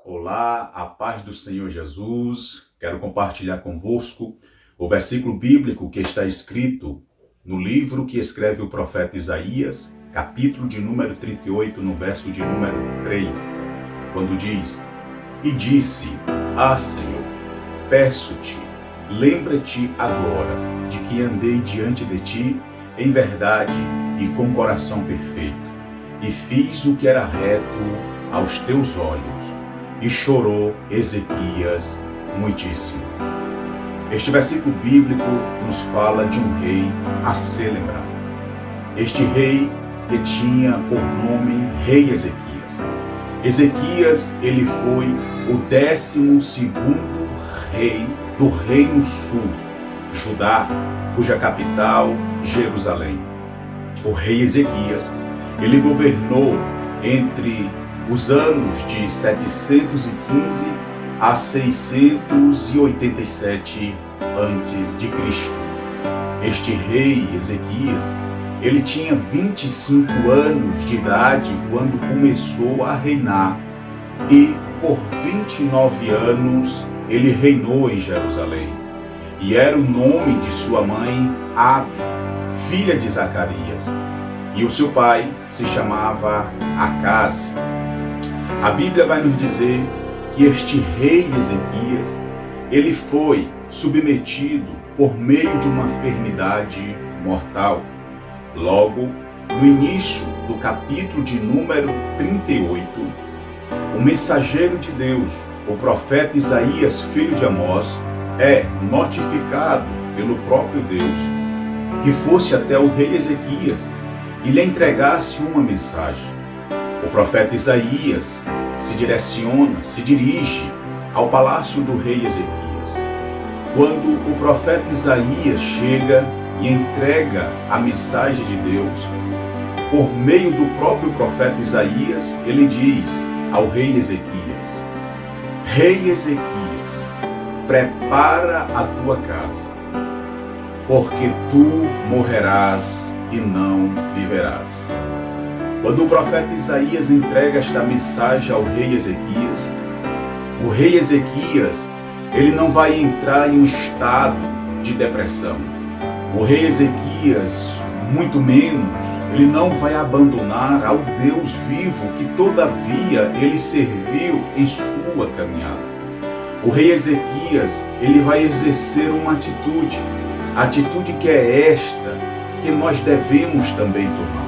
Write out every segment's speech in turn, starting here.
Olá, a paz do Senhor Jesus. Quero compartilhar convosco o versículo bíblico que está escrito no livro que escreve o profeta Isaías, capítulo de número 38, no verso de número 3, quando diz: E disse, Senhor, peço-te, lembra-te agora de que andei diante de ti em verdade e com coração perfeito, e fiz o que era reto aos teus olhos. E chorou Ezequias muitíssimo. Este versículo bíblico nos fala de um rei a ser lembrado. Este rei que tinha por nome Rei Ezequias. Ezequias, ele foi o 12º rei do Reino Sul, Judá, cuja capital, Jerusalém. O rei Ezequias, ele governou entre os anos de 715 a 687 a.C. Este rei Ezequias, ele tinha 25 anos de idade quando começou a reinar e por 29 anos ele reinou em Jerusalém. E era o nome de sua mãe Abi, filha de Zacarias, e o seu pai se chamava Acás. A Bíblia vai nos dizer que este rei Ezequias, ele foi submetido por meio de uma enfermidade mortal. Logo, no início do capítulo de número 38, o mensageiro de Deus, o profeta Isaías, filho de Amós, é notificado pelo próprio Deus que fosse até o rei Ezequias e lhe entregasse uma mensagem. O profeta Isaías se dirige ao palácio do rei Ezequias. Quando o profeta Isaías chega e entrega a mensagem de Deus, por meio do próprio profeta Isaías, ele diz ao rei Ezequias: Rei Ezequias, prepara a tua casa, porque tu morrerás e não viverás. Quando o profeta Isaías entrega esta mensagem ao rei Ezequias, o rei Ezequias, ele não vai entrar em um estado de depressão. O rei Ezequias, muito menos, ele não vai abandonar ao Deus vivo que todavia ele serviu em sua caminhada. O rei Ezequias, ele vai exercer uma atitude que é esta que nós devemos também tomar.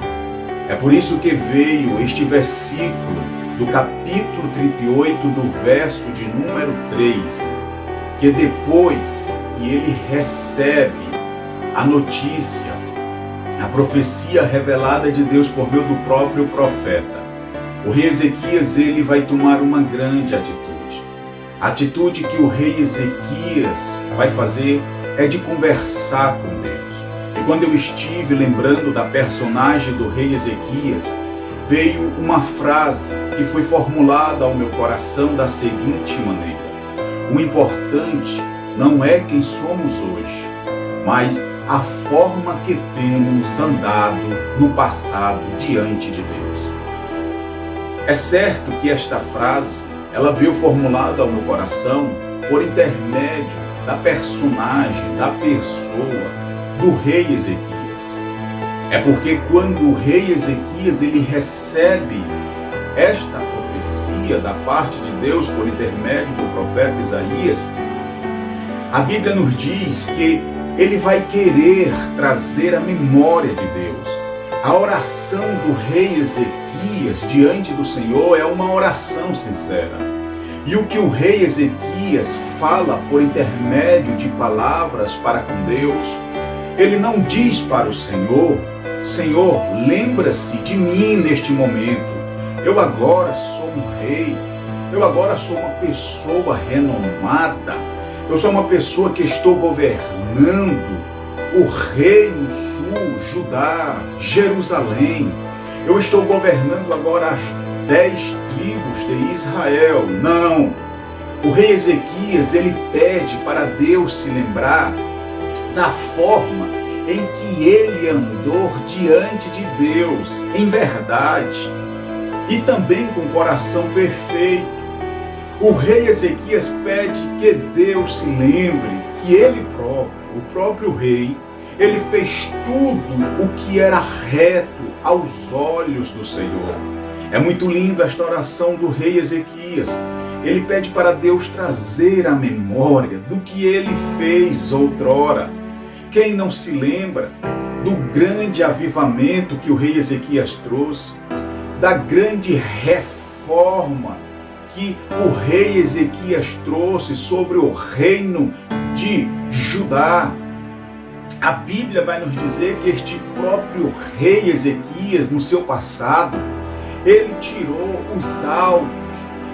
É por isso que veio este versículo do capítulo 38, do verso de número 3, que depois que ele recebe a notícia, a profecia revelada de Deus por meio do próprio profeta, o rei Ezequias, ele vai tomar uma grande atitude. A atitude que o rei Ezequias vai fazer é de conversar com Deus. E quando eu estive lembrando da personagem do rei Ezequias, veio uma frase que foi formulada ao meu coração da seguinte maneira: o importante não é quem somos hoje, mas a forma que temos andado no passado diante de Deus. É certo que esta frase, ela veio formulada ao meu coração por intermédio da personagem, da pessoa do rei Ezequias. É porque quando o rei Ezequias, ele recebe esta profecia da parte de Deus por intermédio do profeta Isaías, a Bíblia nos diz que ele vai querer trazer a memória de Deus. A oração do rei Ezequias diante do Senhor é uma oração sincera. E o que o rei Ezequias fala por intermédio de palavras para com Deus, ele não diz para o Senhor: Senhor, lembra-se de mim neste momento. Eu agora sou um rei, eu agora sou uma pessoa renomada, eu sou uma pessoa que estou governando o Reino Sul, Judá, Jerusalém. Eu estou governando agora as 10 tribos de Israel. Não! O rei Ezequias, ele pede para Deus se lembrar da forma em que ele andou diante de Deus, em verdade, e também com coração perfeito. O rei Ezequias pede que Deus se lembre que ele próprio, o próprio rei, ele fez tudo o que era reto aos olhos do Senhor. É muito lindo esta oração do rei Ezequias. Ele pede para Deus trazer a memória do que ele fez outrora. Quem não se lembra do grande avivamento que o rei Ezequias trouxe, da grande reforma que o rei Ezequias trouxe sobre o reino de Judá? A Bíblia vai nos dizer que este próprio rei Ezequias, no seu passado, ele tirou os altos,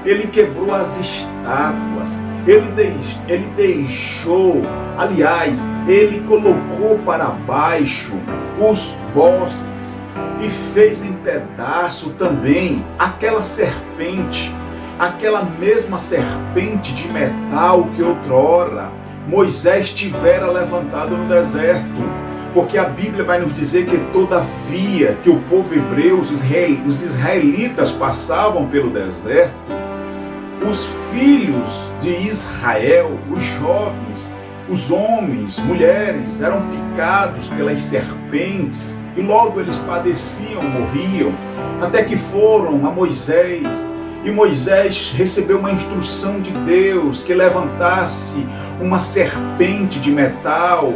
ele quebrou as estátuas, ele deixou, aliás, ele colocou para baixo os bosques e fez em pedaço também aquela serpente, aquela mesma serpente de metal que outrora Moisés tivera levantado no deserto. Porque a Bíblia vai nos dizer que todavia que o povo hebreu, os israelitas passavam pelo deserto, os filhos de Israel, os jovens, os homens, mulheres, eram picados pelas serpentes e logo eles padeciam, morriam, até que foram a Moisés. E Moisés recebeu uma instrução de Deus que levantasse uma serpente de metal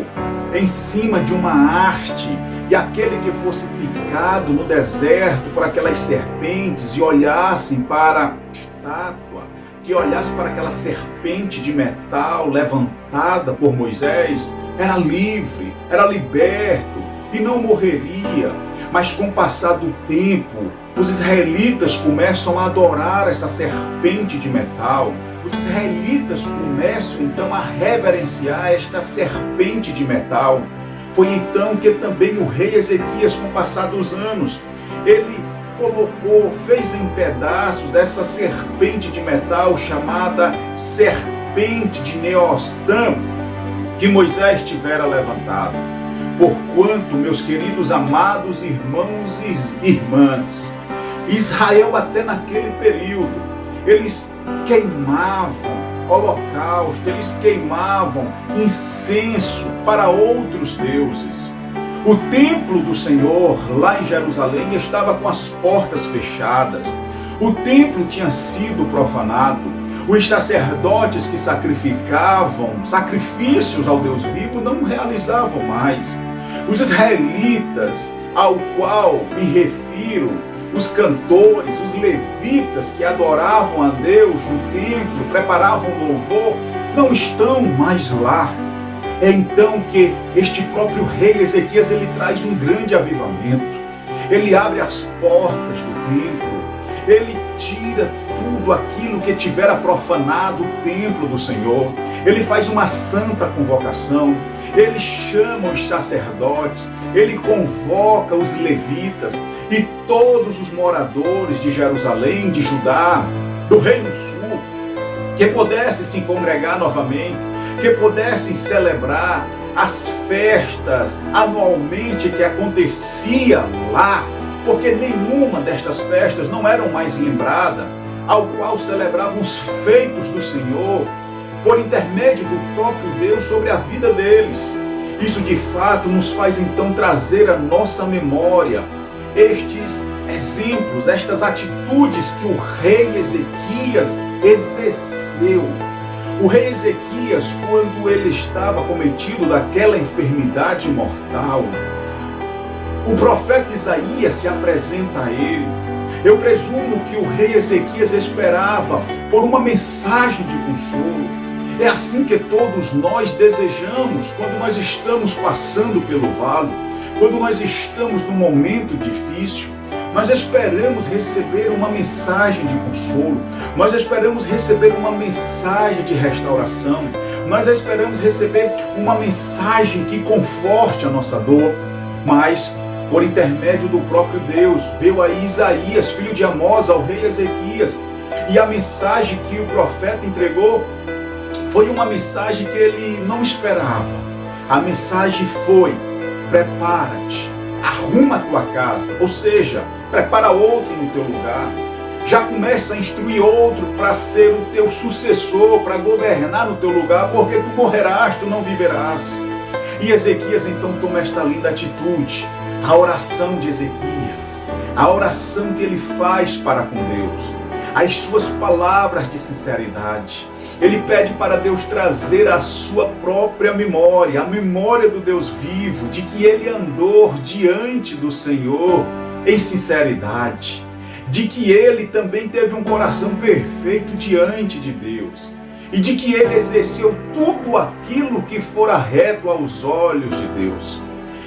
em cima de uma haste, e aquele que fosse picado no deserto por aquelas serpentes e olhassem para a estátua, que olhasse para aquela serpente de metal levantada por Moisés, era livre, era liberto e não morreria. Mas com o passar do tempo, os israelitas começam a adorar essa serpente de metal. Os israelitas começam então a reverenciar esta serpente de metal. Foi então que também o rei Ezequias, com o passar dos anos, ele fez em pedaços essa serpente de metal chamada serpente de Neostã, que Moisés tivera levantado. Porquanto, meus queridos amados irmãos e irmãs, Israel até naquele período, eles queimavam holocausto, eles queimavam incenso para outros deuses. O templo do Senhor, lá em Jerusalém, estava com as portas fechadas. O templo tinha sido profanado. Os sacerdotes que sacrificavam sacrifícios ao Deus vivo não realizavam mais. Os israelitas, ao qual me refiro, os cantores, os levitas que adoravam a Deus no templo, preparavam louvor, não estão mais lá. É então que este próprio rei Ezequias, ele traz um grande avivamento. Ele abre as portas do templo, ele tira tudo aquilo que tivera profanado o templo do Senhor. Ele faz uma santa convocação, ele chama os sacerdotes, ele convoca os levitas e todos os moradores de Jerusalém, de Judá, do Reino Sul, que pudessem se congregar novamente, que pudessem celebrar as festas anualmente que acontecia lá, porque nenhuma destas festas não eram mais lembrada, ao qual celebravam os feitos do Senhor, por intermédio do próprio Deus sobre a vida deles. Isso de fato nos faz então trazer à nossa memória estes exemplos, estas atitudes que o rei Ezequias exerceu. O rei Ezequias, quando ele estava cometido daquela enfermidade mortal, o profeta Isaías se apresenta a ele. Eu presumo que o rei Ezequias esperava por uma mensagem de consolo. É assim que todos nós desejamos quando nós estamos passando pelo vale, quando nós estamos num momento difícil. Nós esperamos receber uma mensagem de consolo, nós esperamos receber uma mensagem de restauração, nós esperamos receber uma mensagem que conforte a nossa dor, mas por intermédio do próprio Deus, veio a Isaías, filho de Amós, ao rei Ezequias, e a mensagem que o profeta entregou foi uma mensagem que ele não esperava. A mensagem foi: prepara-te, arruma a tua casa, ou seja, prepara outro no teu lugar. Já começa a instruir outro para ser o teu sucessor, para governar no teu lugar, porque tu morrerás, tu não viverás. E Ezequias então toma esta linda atitude, a oração de Ezequias, a oração que ele faz para com Deus, as suas palavras de sinceridade. Ele pede para Deus trazer a sua própria memória, a memória do Deus vivo, de que ele andou diante do Senhor em sinceridade, de que ele também teve um coração perfeito diante de Deus, e de que ele exerceu tudo aquilo que fora reto aos olhos de Deus.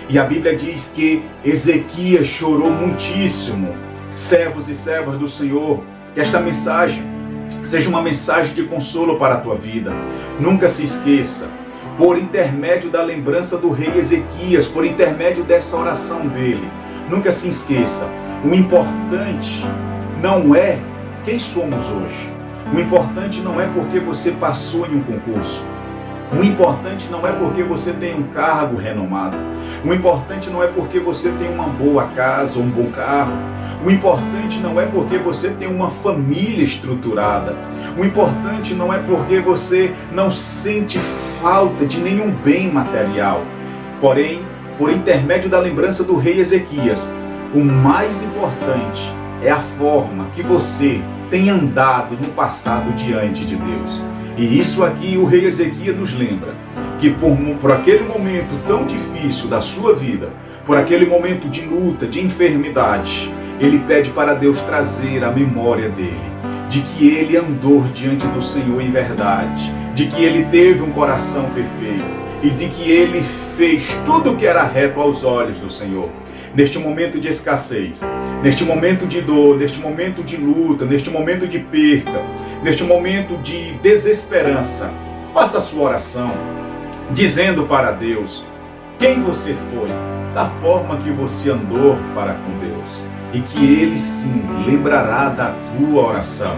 E a Bíblia diz que Ezequias chorou muitíssimo. Servos e servas do Senhor, que esta mensagem seja uma mensagem de consolo para a tua vida. Nunca se esqueça, por intermédio da lembrança do rei Ezequias, por intermédio dessa oração dele, nunca se esqueça, o importante não é quem somos hoje. O importante não é porque você passou em um concurso. O importante não é porque você tem um cargo renomado. O importante não é porque você tem uma boa casa ou um bom carro. O importante não é porque você tem uma família estruturada. O importante não é porque você não sente falta de nenhum bem material. Porém, por intermédio da lembrança do rei Ezequias, o mais importante é a forma que você tem andado no passado diante de Deus. E isso aqui o rei Ezequias nos lembra, que por aquele momento tão difícil da sua vida, por aquele momento de luta, de enfermidade, ele pede para Deus trazer a memória dele, de que ele andou diante do Senhor em verdade, de que ele teve um coração perfeito e de que ele fez tudo o que era reto aos olhos do Senhor. Neste momento de escassez, neste momento de dor, neste momento de luta, neste momento de perca, neste momento de desesperança, faça a sua oração, dizendo para Deus quem você foi, da forma que você andou para com Deus, e que Ele sim lembrará da tua oração.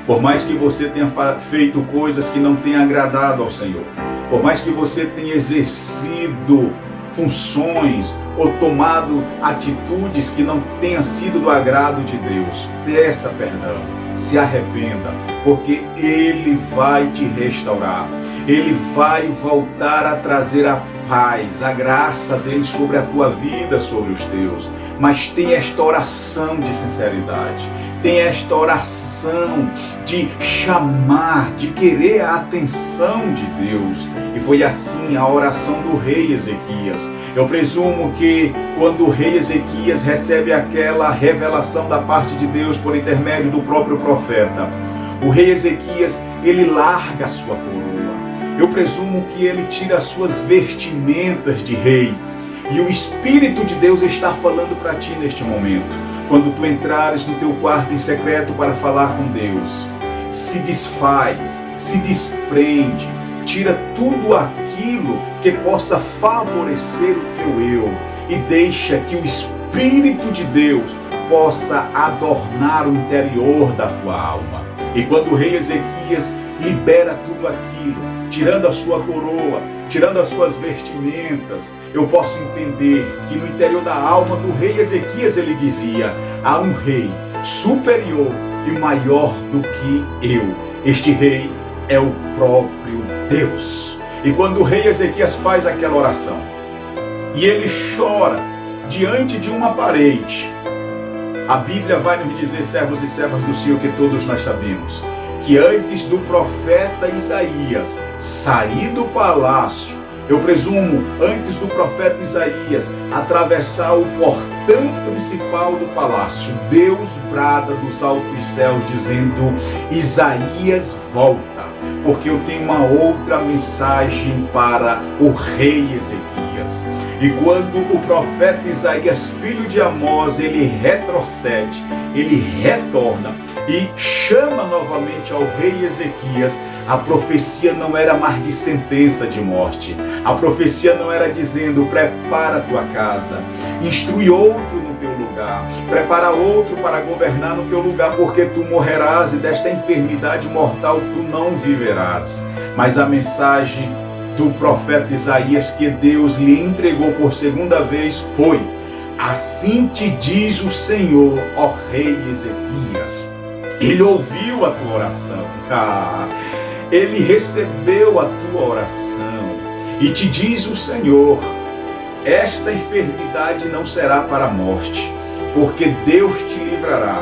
Por mais que você tenha feito coisas que não tenham agradado ao Senhor, por mais que você tenha exercido funções ou tomado atitudes que não tenham sido do agrado de Deus, peça perdão, se arrependa, porque Ele vai te restaurar, Ele vai voltar a trazer a paz, a graça dele sobre a tua vida, sobre os teus. Mas tem esta oração de sinceridade, tem esta oração de chamar, de querer a atenção de Deus. E foi assim a oração do rei Ezequias. Eu presumo que quando o rei Ezequias recebe aquela revelação da parte de Deus por intermédio do próprio profeta, o rei Ezequias, ele larga a sua coroa. Eu presumo que ele tira as suas vestimentas de rei. E o Espírito de Deus está falando para ti neste momento. Quando tu entrares no teu quarto em secreto para falar com Deus, se desfaz, se desprende, tira tudo aquilo que possa favorecer o teu eu e deixa que o Espírito de Deus possa adornar o interior da tua alma. E quando o rei Ezequias libera tudo aquilo, tirando a sua coroa, tirando as suas vestimentas, eu posso entender que no interior da alma do rei Ezequias ele dizia: há um rei superior e maior do que eu. Este rei é o próprio Deus. E quando o rei Ezequias faz aquela oração e ele chora diante de uma parede, a Bíblia vai nos dizer, servos e servas do Senhor, que todos nós sabemos, que antes do profeta Isaías sair do palácio, eu presumo, antes do profeta Isaías atravessar o portão principal do palácio, Deus brada dos altos céus dizendo: Isaías, volta, porque eu tenho uma outra mensagem para o rei Ezequias. E quando o profeta Isaías, filho de Amós, ele retrocede, ele retorna e chama novamente ao rei Ezequias, a profecia não era mais de sentença de morte. A profecia não era dizendo: prepara a tua casa, instrui outro no teu lugar, prepara outro para governar no teu lugar, porque tu morrerás e desta enfermidade mortal tu não viverás. Mas a mensagem do profeta Isaías que Deus lhe entregou por segunda vez foi: assim te diz o Senhor, ó rei Ezequias, Ele ouviu a tua oração. Ele recebeu a tua oração. E te diz o Senhor: esta enfermidade não será para a morte, porque Deus te livrará.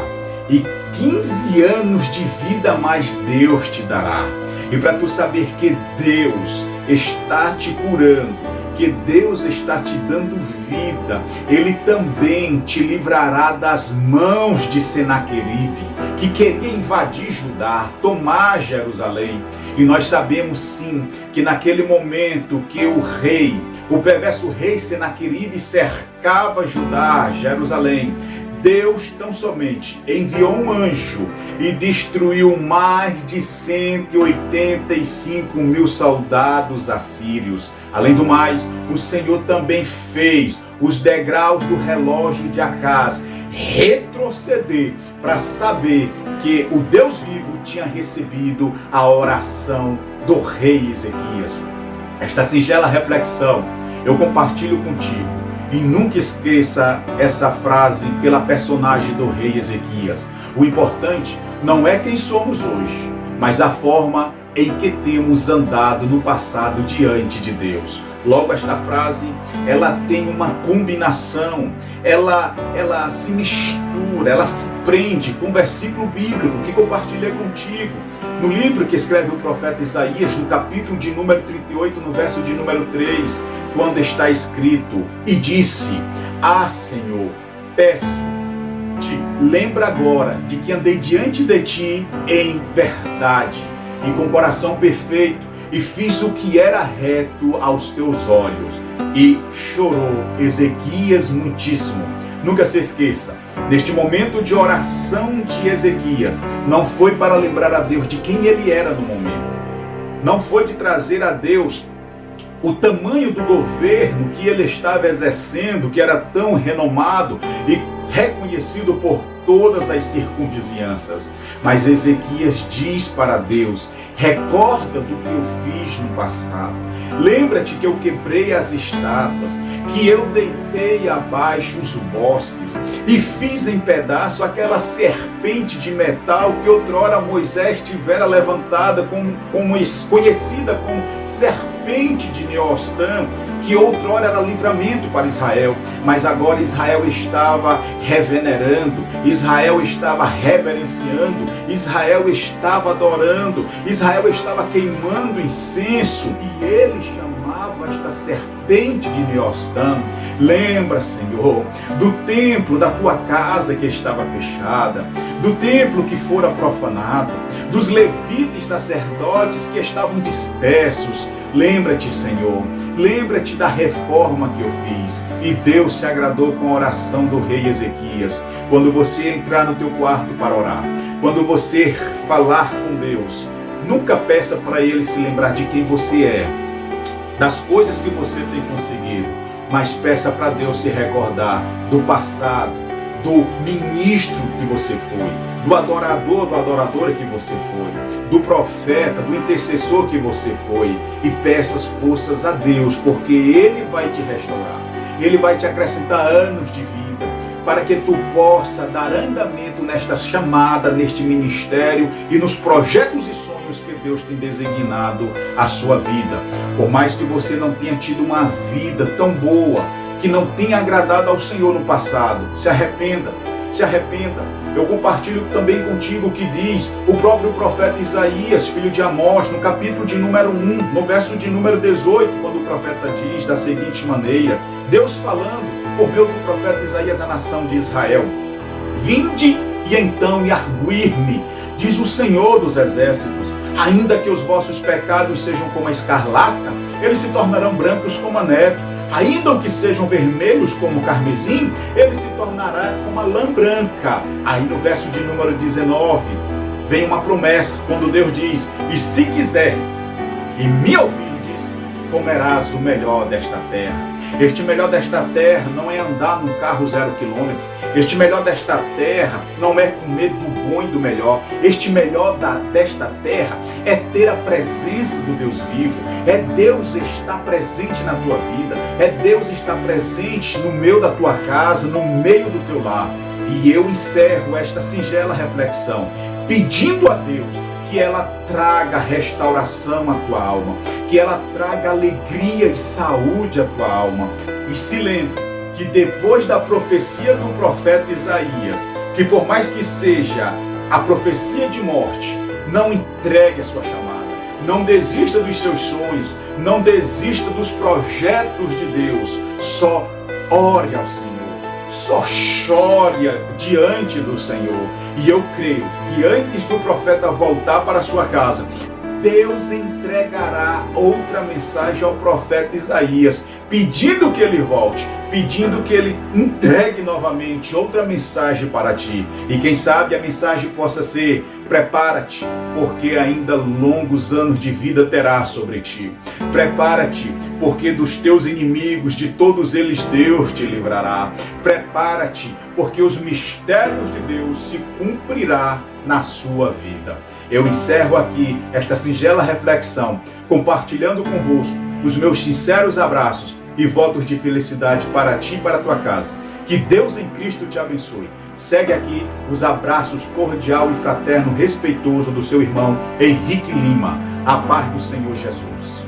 E 15 anos de vida mais Deus te dará. E para tu saber que Deus está te curando, que Deus está te dando vida, Ele também te livrará das mãos de Senaqueribe, que queria invadir Judá, tomar Jerusalém. E nós sabemos sim que naquele momento que o perverso rei Senaqueribe cercava Judá, Jerusalém, Deus tão somente enviou um anjo e destruiu mais de 185 mil soldados assírios. Além do mais, o Senhor também fez os degraus do relógio de Acaz retroceder para saber que o Deus vivo tinha recebido a oração do rei Ezequias. Esta singela reflexão eu compartilho contigo. E nunca esqueça essa frase pela personagem do rei Ezequias. O importante não é quem somos hoje, mas a forma em que temos andado no passado diante de Deus. Logo, esta frase, ela tem uma combinação, ela se mistura, ela se prende com o versículo bíblico que compartilhei contigo. No livro que escreve o profeta Isaías, no capítulo de número 38, no verso de número 3, quando está escrito: e disse: ah, Senhor, peço-te, lembra agora de que andei diante de ti em verdade e com coração perfeito, e fiz o que era reto aos teus olhos. E chorou Ezequias muitíssimo. Nunca se esqueça, neste momento de oração de Ezequias, não foi para lembrar a Deus de quem ele era no momento. Não foi de trazer a Deus o tamanho do governo que ele estava exercendo, que era tão renomado e reconhecido por todas as circunvizinhanças. Mas Ezequias diz para Deus: recorda do que eu fiz no passado. Lembra-te que eu quebrei as estátuas, que eu deitei abaixo os bosques e fiz em pedaço aquela serpente de metal que outrora Moisés tivera levantada, conhecida como serpente de Neostã, que outrora era livramento para Israel, mas agora Israel estava revenerando, Israel estava reverenciando, Israel estava adorando, Israel estava queimando incenso, e ele chamava esta serpente de Neostã. Lembra, Senhor, do templo da tua casa que estava fechada, do templo que fora profanado, dos levitas sacerdotes que estavam dispersos. Lembra-te, Senhor, lembra-te da reforma que eu fiz. E Deus se agradou com a oração do rei Ezequias. Quando você entrar no teu quarto para orar, quando você falar com Deus, nunca peça para Ele se lembrar de quem você é, das coisas que você tem conseguido, mas peça para Deus se recordar do passado, do ministro que você foi, do adorador, da adoradora que você foi, do profeta, do intercessor que você foi, e peça as forças a Deus, porque Ele vai te restaurar, Ele vai te acrescentar anos de vida, para que tu possa dar andamento nesta chamada, neste ministério e nos projetos e sonhos que Deus tem designado à sua vida. Por mais que você não tenha tido uma vida tão boa, que não tenha agradado ao Senhor no passado, se arrependa, se arrependa. Eu compartilho também contigo o que diz o próprio profeta Isaías, filho de Amós, no capítulo de número 1, no verso de número 18, quando o profeta diz da seguinte maneira, Deus falando por meio do profeta Isaías à nação de Israel: vinde e então e arguir-me, diz o Senhor dos exércitos, ainda que os vossos pecados sejam como a escarlata, eles se tornarão brancos como a neve. Ainda que sejam vermelhos como o carmesim, ele se tornará como a lã branca. Aí no verso de número 19, vem uma promessa, quando Deus diz: e se quiserdes e me ouvirdes, comerás o melhor desta terra. Este melhor desta terra não é andar num carro 0 km. Este melhor desta terra não é comer do bom e do melhor. Este melhor desta terra é ter a presença do Deus vivo. É Deus estar presente na tua vida. É Deus estar presente no meio da tua casa, no meio do teu lar. E eu encerro esta singela reflexão pedindo a Deus que ela traga restauração à tua alma, que ela traga alegria e saúde à tua alma. E se lembre que depois da profecia do profeta Isaías, que por mais que seja a profecia de morte, não entregue a sua chamada, não desista dos seus sonhos, não desista dos projetos de Deus, só ore ao Senhor, só chore diante do Senhor. E eu creio que antes do profeta voltar para a sua casa, Deus entregará outra mensagem ao profeta Isaías, pedindo que ele volte, pedindo que ele entregue novamente outra mensagem para ti. E quem sabe a mensagem possa ser: prepara-te, porque ainda longos anos de vida terá sobre ti. Prepara-te, porque dos teus inimigos, de todos eles, Deus te livrará. Prepara-te, porque os mistérios de Deus se cumprirá na sua vida. Eu encerro aqui esta singela reflexão, compartilhando convosco os meus sinceros abraços e votos de felicidade para ti e para a tua casa. Que Deus em Cristo te abençoe. Segue aqui os abraços cordial e fraterno respeitoso do seu irmão Henrique Lima. A paz do Senhor Jesus.